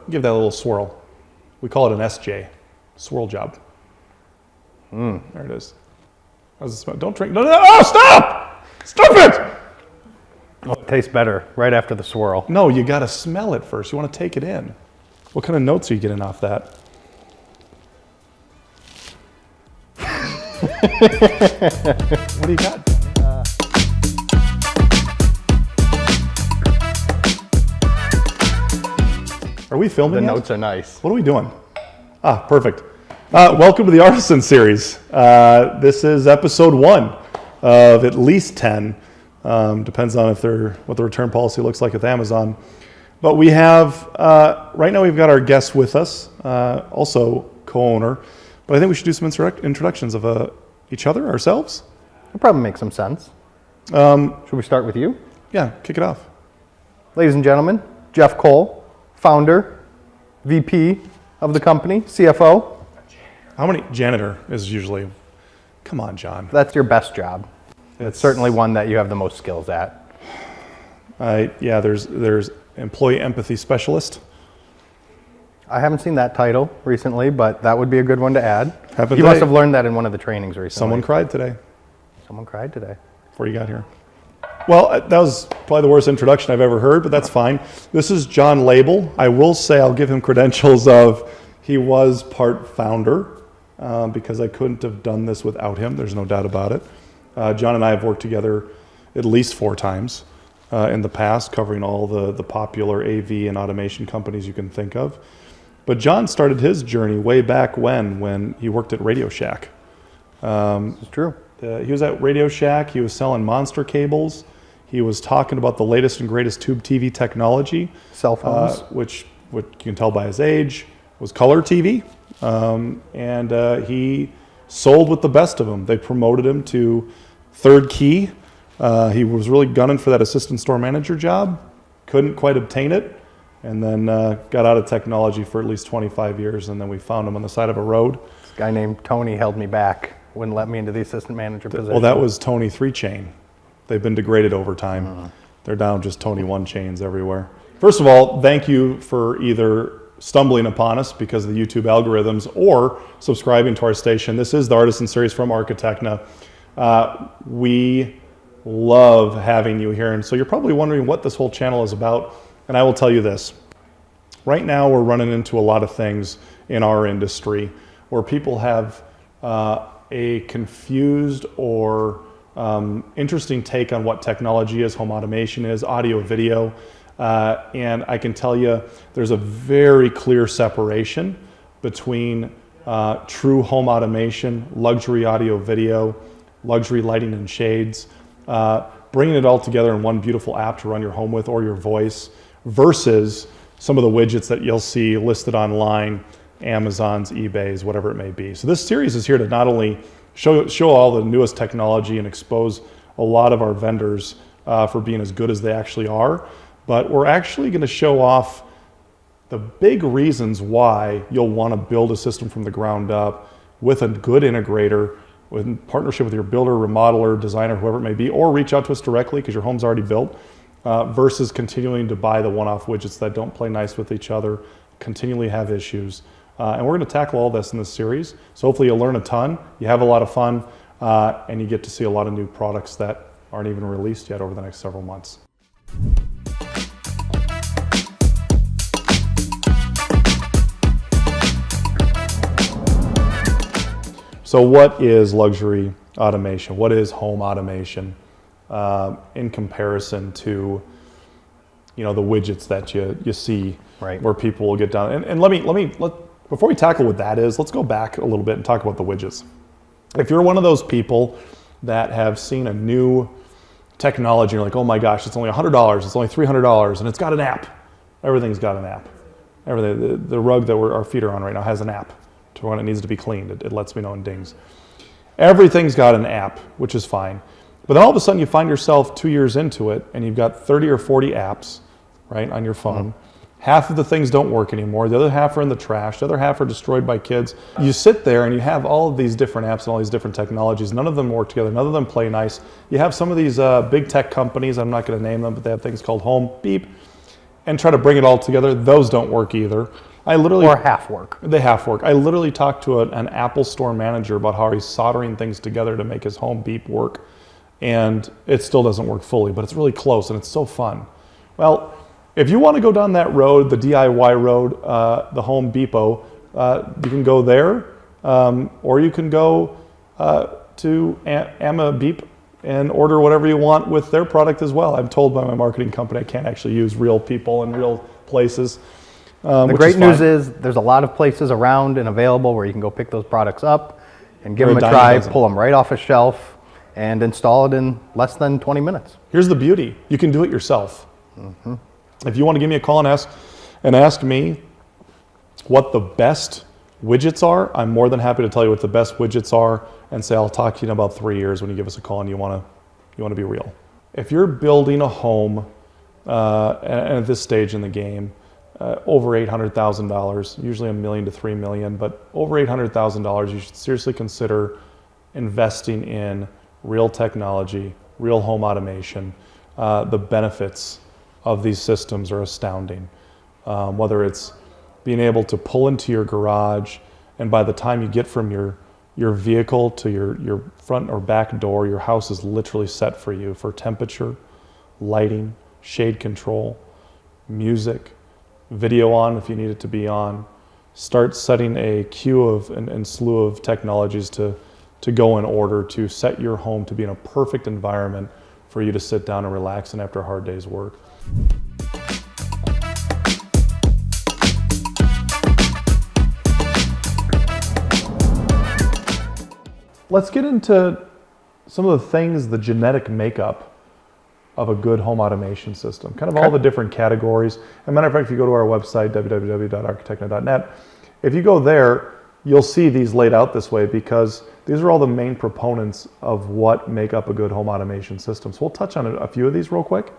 give that a little swirl. We call it an SJ, swirl job. There it is. How's it smell? Don't drink. No, oh, stop! Stop it! Oh, it tastes better right after the swirl. No, you got to smell it first. You want to take it in. What kind of notes are you getting off that? What do you got? Are we filming The yet? notes are nice. What are we doing? Ah, perfect. Welcome to the Artisans Series. This is episode 1 of at least 10. Depends on what the return policy looks like with Amazon. But we have, right now we've got our guests with us, also co-owner. But I think we should do some introductions of each other, ourselves. It'll probably make some sense. Should we start with you? Yeah, kick it off. Ladies and gentlemen, Jeff Cole, founder, VP of the company, CFO. How many? Janitor is usually, come on, John. That's your best job. It's certainly one that you have the most skills at. Yeah, there's employee empathy specialist. I haven't seen that title recently, but that would be a good one to add. Happened You today. must have learned that in one of the trainings recently. Someone cried today Someone cried today. before you got here. Well, that was probably the worst introduction I've ever heard, but that's fine. This is John Label. I will say I'll give him credentials of he was part founder because I couldn't have done this without him. There's no doubt about it. John and I have worked together at least 4 times in the past, covering all the popular AV and automation companies you can think of. But John started his journey way back when he worked at Radio Shack. It's true. He was at Radio Shack. He was selling monster cables. He was talking about the latest and greatest tube TV technology. Cell phones. Which you can tell by his age, was color TV. He sold with the best of them. They promoted him to third key. He was really gunning for that assistant store manager job. Couldn't quite obtain it. And then got out of technology for at least 25 years. And then we found him on the side of a road. This guy named Tony held me back. Wouldn't let me into the assistant manager position. Well, that was Tony 3 chain. They've been degraded over time. They're down just Tony 1 chains everywhere. First of all, thank you for either stumbling upon us because of the YouTube algorithms or subscribing to our station. This is the Artisans Series from Architechne. We love having you here. And so you're probably wondering what this whole channel is about. And I will tell you this. Right now, we're running into a lot of things in our industry where people have a confused or interesting take on what technology is, home automation is, audio, video. And I can tell you there's a very clear separation between true home automation, luxury audio, video, luxury lighting and shades, bringing it all together in one beautiful app to run your home with or your voice versus some of the widgets that you'll see listed online, Amazon's, eBay's, whatever it may be. So this series is here to not only show all the newest technology and expose a lot of our vendors for being as good as they actually are, but we're actually going to show off the big reasons why you'll want to build a system from the ground up with a good integrator, in partnership with your builder, remodeler, designer, whoever it may be, or reach out to us directly because your home's already built, versus continuing to buy the one-off widgets that don't play nice with each other, continually have issues. And we're going to tackle all this in this series. So hopefully you'll learn a ton, you have a lot of fun, and you get to see a lot of new products that aren't even released yet over the next several months. So what is luxury automation? What is home automation in comparison to, the widgets that you see, right, where people will get down? And before we tackle what that is, let's go back a little bit and talk about the widgets. If you're one of those people that have seen a new technology, you're like, oh my gosh, it's only $100, it's only $300, and it's got an app. Everything's got an app. Everything, the rug that our feet are on right now has an app to when it needs to be cleaned. It lets me know in dings. Everything's got an app, which is fine. But then all of a sudden you find yourself 2 years into it and you've got 30 or 40 apps, right, on your phone. Half of the things don't work anymore. The other half are in the trash. The other half are destroyed by kids. You sit there and you have all of these different apps and all these different technologies. None of them work together. None of them play nice. You have some of these big tech companies, I'm not going to name them, but they have things called Home Beep. and try to bring it all together. Those don't work either. Or half work. They half work. I literally talked to an Apple store manager about how he's soldering things together to make his home beep work. And it still doesn't work fully, but it's really close and it's so fun. Well, if you want to go down that road, the DIY road, the Home Depot, you can go there, or you can go to Amma Beep and order whatever you want with their product as well. I'm told by my marketing company I can't actually use real people in real places. The great news is there's a lot of places around and available where you can go pick those products up and give them a try, pull them right off a shelf, and install it in less than 20 minutes. Here's the beauty. You can do it yourself. Mm-hmm. If you want to give me a call and ask me what the best widgets are, I'm more than happy to tell you what the best widgets are and say I'll talk to you in about 3 years when you give us a call and you want to be real. If you're building a home and at this stage in the game, over $800,000, usually $1 million to $3 million, but over $800,000, you should seriously consider investing in real technology, real home automation. The benefits of these systems are astounding. Whether it's being able to pull into your garage, and by the time you get from your vehicle to your front or back door, your house is literally set for you for temperature, lighting, shade control, music, video on if you need it to be on. Start setting a queue of and slew of technologies to go in order to set your home to be in a perfect environment for you to sit down and relax in after a hard day's work. Let's get into some of the things, the genetic makeup of a good home automation system, kind of all the different categories. As a matter of fact, if you go to our website, www.architechne.net, if you go there, you'll see these laid out this way because these are all the main proponents of what make up a good home automation system. So we'll touch on a few of these real quick.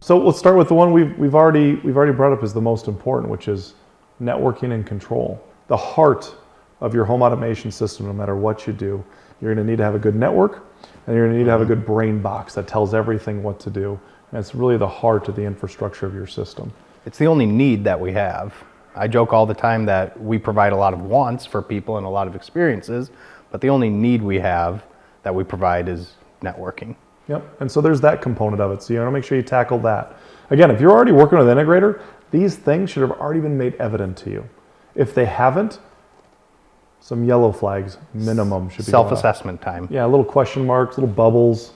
So let's start with the one we've already brought up as the most important, which is networking and control. The heart of your home automation system, no matter what you do, you're going to need to have a good network, and you're going to need to have a good brain box that tells everything what to do. And it's really the heart of the infrastructure of your system. It's the only need that we have. I joke all the time that we provide a lot of wants for people and a lot of experiences, but the only need we have that we provide is networking. Yep, and so there's that component of it. So you want to make sure you tackle that. Again, if you're already working with an integrator, these things should have already been made evident to you. If they haven't, some yellow flags minimum should be self-assessment time. Yeah, little question marks, little bubbles.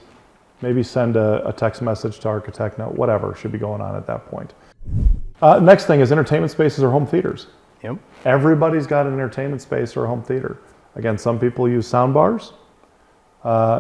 Maybe send a text message to Architechne, whatever should be going on at that point. Next thing is entertainment spaces or home theaters. Yep. Everybody's got an entertainment space or a home theater. Again, some people use sound bars.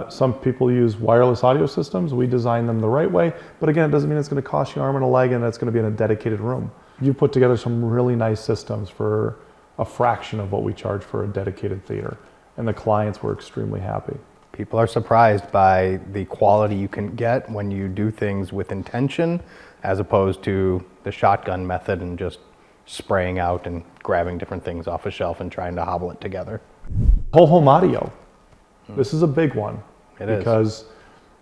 Some people use wireless audio systems. We design them the right way, but again, it doesn't mean it's going to cost you an arm and a leg and it's going to be in a dedicated room. You put together some really nice systems for a fraction of what we charge for a dedicated theater, and the clients were extremely happy. People are surprised by the quality you can get when you do things with intention, as opposed to the shotgun method and just spraying out and grabbing different things off a shelf and trying to hobble it together. Whole home audio. This is a big one. It is. Because,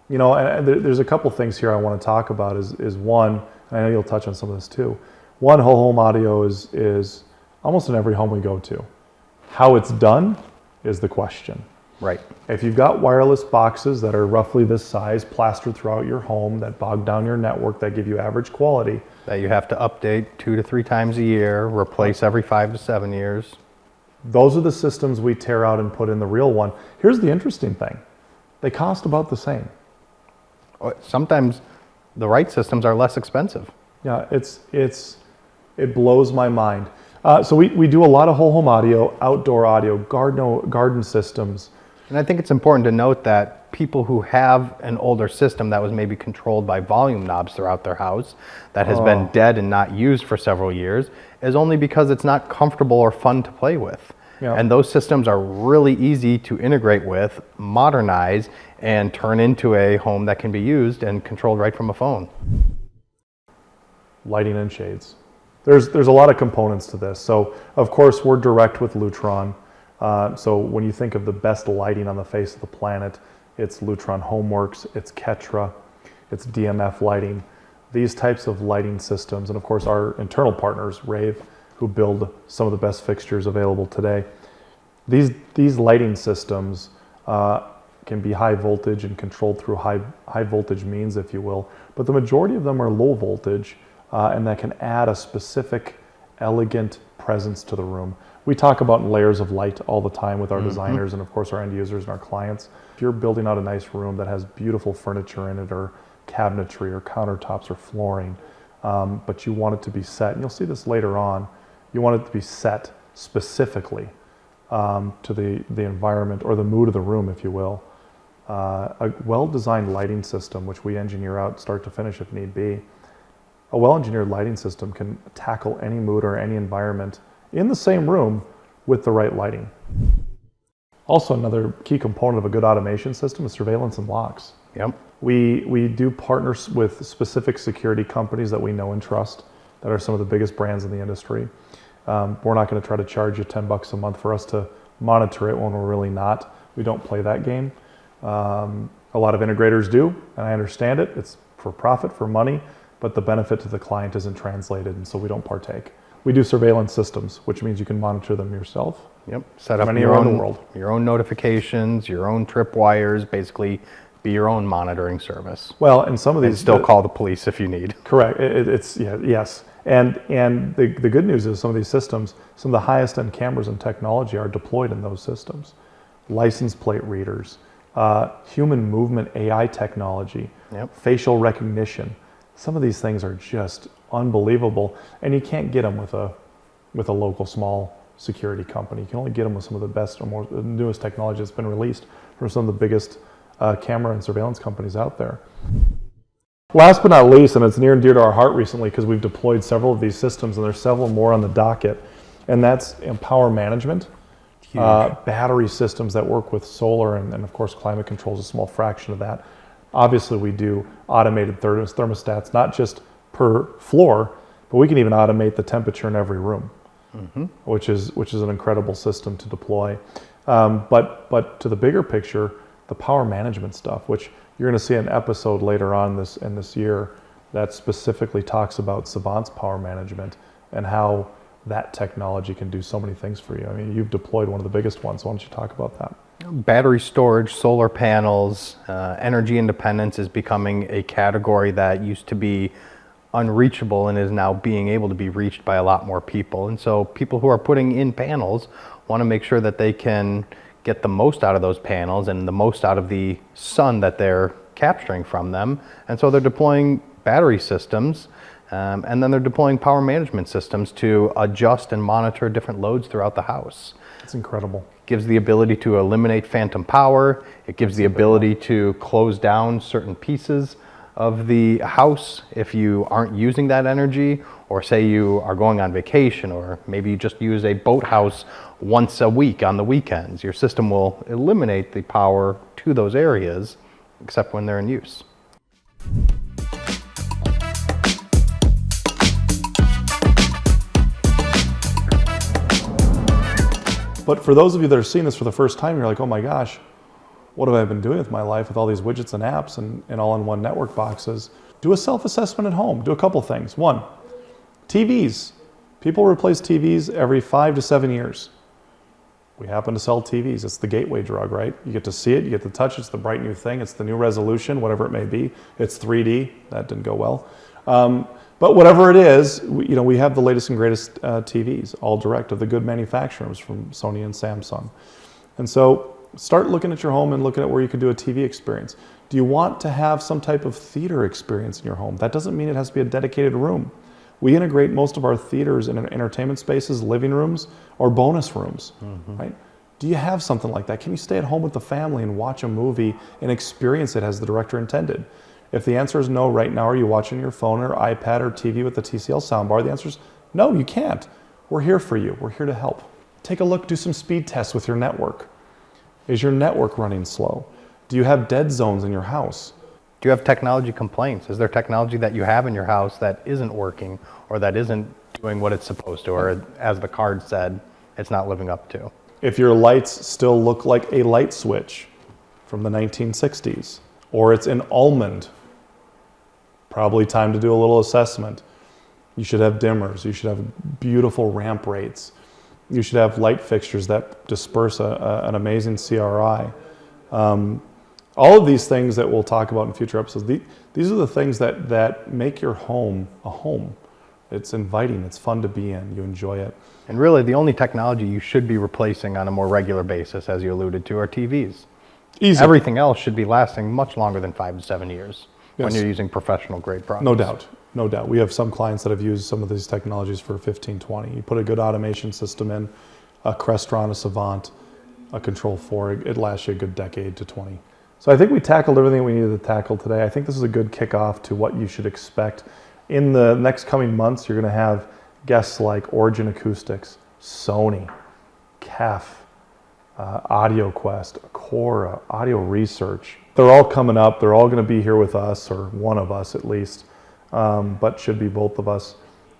you know, and there's a couple things here I want to talk about is one, and I know you'll touch on some of this too. One, whole home audio is almost in every home we go to. How it's done is the question. Right. If you've got wireless boxes that are roughly this size, plastered throughout your home, that bog down your network, that give you average quality. That you have to update 2 to 3 times a year, replace every 5 to 7 years. Those are the systems we tear out and put in the real one. Here's the interesting thing. They cost about the same. Sometimes the right systems are less expensive. Yeah, it blows my mind. So we do a lot of whole home audio, outdoor audio, garden systems. And I think it's important to note that people who have an older system that was maybe controlled by volume knobs throughout their house, that has been dead and not used for several years, is only because it's not comfortable or fun to play with. Yeah. And those systems are really easy to integrate with, modernize, and turn into a home that can be used and controlled right from a phone. Lighting and shades. There's a lot of components to this. So of course we're direct with Lutron. So when you think of the best lighting on the face of the planet, it's Lutron HomeWorks, it's Ketra, it's DMF lighting. these types of lighting systems, and of course our internal partners, Rave, who build some of the best fixtures available today, these lighting systems can be high voltage and controlled through high voltage means, if you will, but the majority of them are low voltage, and that can add a specific elegant presence to the room. We talk about layers of light all the time with our designers and of course our end users and our clients. If you're building out a nice room that has beautiful furniture in it, or cabinetry or countertops or flooring, but you want it to be set, and you'll see this later on, you want it to be set specifically to the environment or the mood of the room, if you will. A well-designed lighting system, which we engineer out start to finish if need be, a well-engineered lighting system can tackle any mood or any environment in the same room with the right lighting. Also, another key component of a good automation system is surveillance and locks. Yep. We do partners with specific security companies that we know and trust, that are some of the biggest brands in the industry. We're not going to try to charge you $10 a month for us to monitor it when we're really not. We don't play that game. A lot of integrators do, and I understand it. It's for profit, for money, but the benefit to the client isn't translated, and so we don't partake. We do surveillance systems, which means you can monitor them yourself. Yep. Set up Anywhere in the world. your own notifications, your own tripwires, basically be your own monitoring service. Well, and some of these And still call the police if you need. Correct. Yes. And the good news is some of these systems, some of the highest end cameras and technology are deployed in those systems. License plate readers, human movement AI technology, Yep. facial recognition. Some of these things are just unbelievable, and you can't get them with a local small security company. You can only get them with some of the best or the newest technology that's been released from some of the biggest camera and surveillance companies out there. Last but not least, and it's near and dear to our heart recently because we've deployed several of these systems, and there's several more on the docket, and that's power management. Battery systems that work with solar, and of course climate control is a small fraction of that. Obviously we do automated thermostats, not just per floor, but we can even automate the temperature in every room, which is an incredible system to deploy. But to the bigger picture, the power management stuff, which you're going to see an episode later on this year that specifically talks about Savant's power management and how that technology can do so many things for you. I mean, you've deployed one of the biggest ones. Why don't you talk about that? Battery storage, solar panels, energy independence is becoming a category that used to be unreachable and is now being able to be reached by a lot more people. And so people who are putting in panels want to make sure that they can get the most out of those panels and the most out of the sun that they're capturing from them. And so they're deploying battery systems, and then they're deploying power management systems to adjust and monitor different loads throughout the house. It's incredible. Gives the ability to eliminate phantom power. It gives the ability to close down certain pieces of the house if you aren't using that energy, or say you are going on vacation, or maybe you just use a boathouse once a week on the weekends. Your system will eliminate the power to those areas, except when they're in use. But for those of you that are seeing this for the first time, you're like, oh my gosh, what have I been doing with my life with all these widgets and apps and all-in-one network boxes? Do a self-assessment at home. Do a couple things. One, TVs. People replace TVs every 5 to 7 years. We happen to sell TVs. It's the gateway drug, right? You get to see it, you get to touch it, it's the bright new thing, it's the new resolution, whatever it may be. It's 3D. That didn't go well. But whatever it is, we have the latest and greatest TVs, all direct of the good manufacturers from Sony and Samsung. And so start looking at your home and looking at where you could do a TV experience. Do you want to have some type of theater experience in your home? That doesn't mean it has to be a dedicated room. We integrate most of our theaters in entertainment spaces, living rooms, or bonus rooms, right? Do you have something like that? Can you stay at home with the family and watch a movie and experience it as the director intended? If the answer is no right now, are you watching your phone or iPad or TV with the TCL soundbar? The answer is no, you can't. We're here for you. We're here to help. Take a look, do some speed tests with your network. Is your network running slow? Do you have dead zones in your house? Do you have technology complaints? Is there technology that you have in your house that isn't working, or that isn't doing what it's supposed to, or as the card said, it's not living up to? If your lights still look like a light switch from the 1960s, or it's an almond Probably time to do a little assessment. You should have dimmers. You should have beautiful ramp rates. You should have light fixtures that disperse an amazing CRI. All of these things that we'll talk about in future episodes, these are the things that make your home a home. It's inviting, it's fun to be in, you enjoy it. And really, the only technology you should be replacing on a more regular basis, as you alluded to, are TVs. Easy. Everything else should be lasting much longer than 5 to 7 years when Yes. you're using professional grade products. No doubt, no doubt. We have some clients that have used some of these technologies for 15, 20. You put a good automation system in, a Crestron, a Savant, a Control 4, it lasts you a good decade to 20. So I think we tackled everything we needed to tackle today. I think this is a good kickoff to what you should expect. In the next coming months, you're going to have guests like Origin Acoustics, Sony, KEF, AudioQuest, Cora, Audio Research. They're all coming up. They're all going to be here with us, or one of us at least, but should be both of us.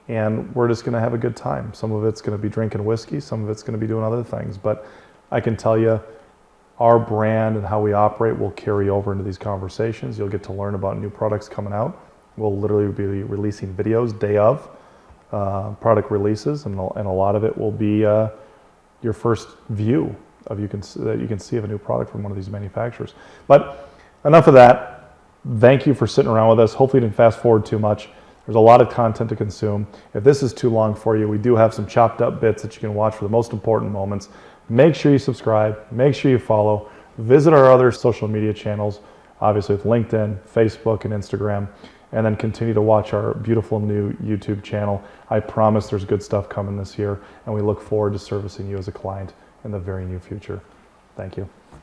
And we're just going to have a good time. Some of it's going to be drinking whiskey. Some of it's going to be doing other things. But I can tell you, our brand and how we operate will carry over into these conversations. You'll get to learn about new products coming out. We'll literally be releasing videos day of product releases, and a lot of it will be your first view of that you can see of a new product from one of these manufacturers. But enough of that. Thank you for sitting around with us. Hopefully you didn't fast forward too much. There's a lot of content to consume. If this is too long for you, we do have some chopped up bits that you can watch for the most important moments. Make sure you subscribe, make sure you follow, visit our other social media channels, obviously with LinkedIn, Facebook, and Instagram, and then continue to watch our beautiful new YouTube channel. I promise there's good stuff coming this year, and we look forward to servicing you as a client in the very near future. Thank you.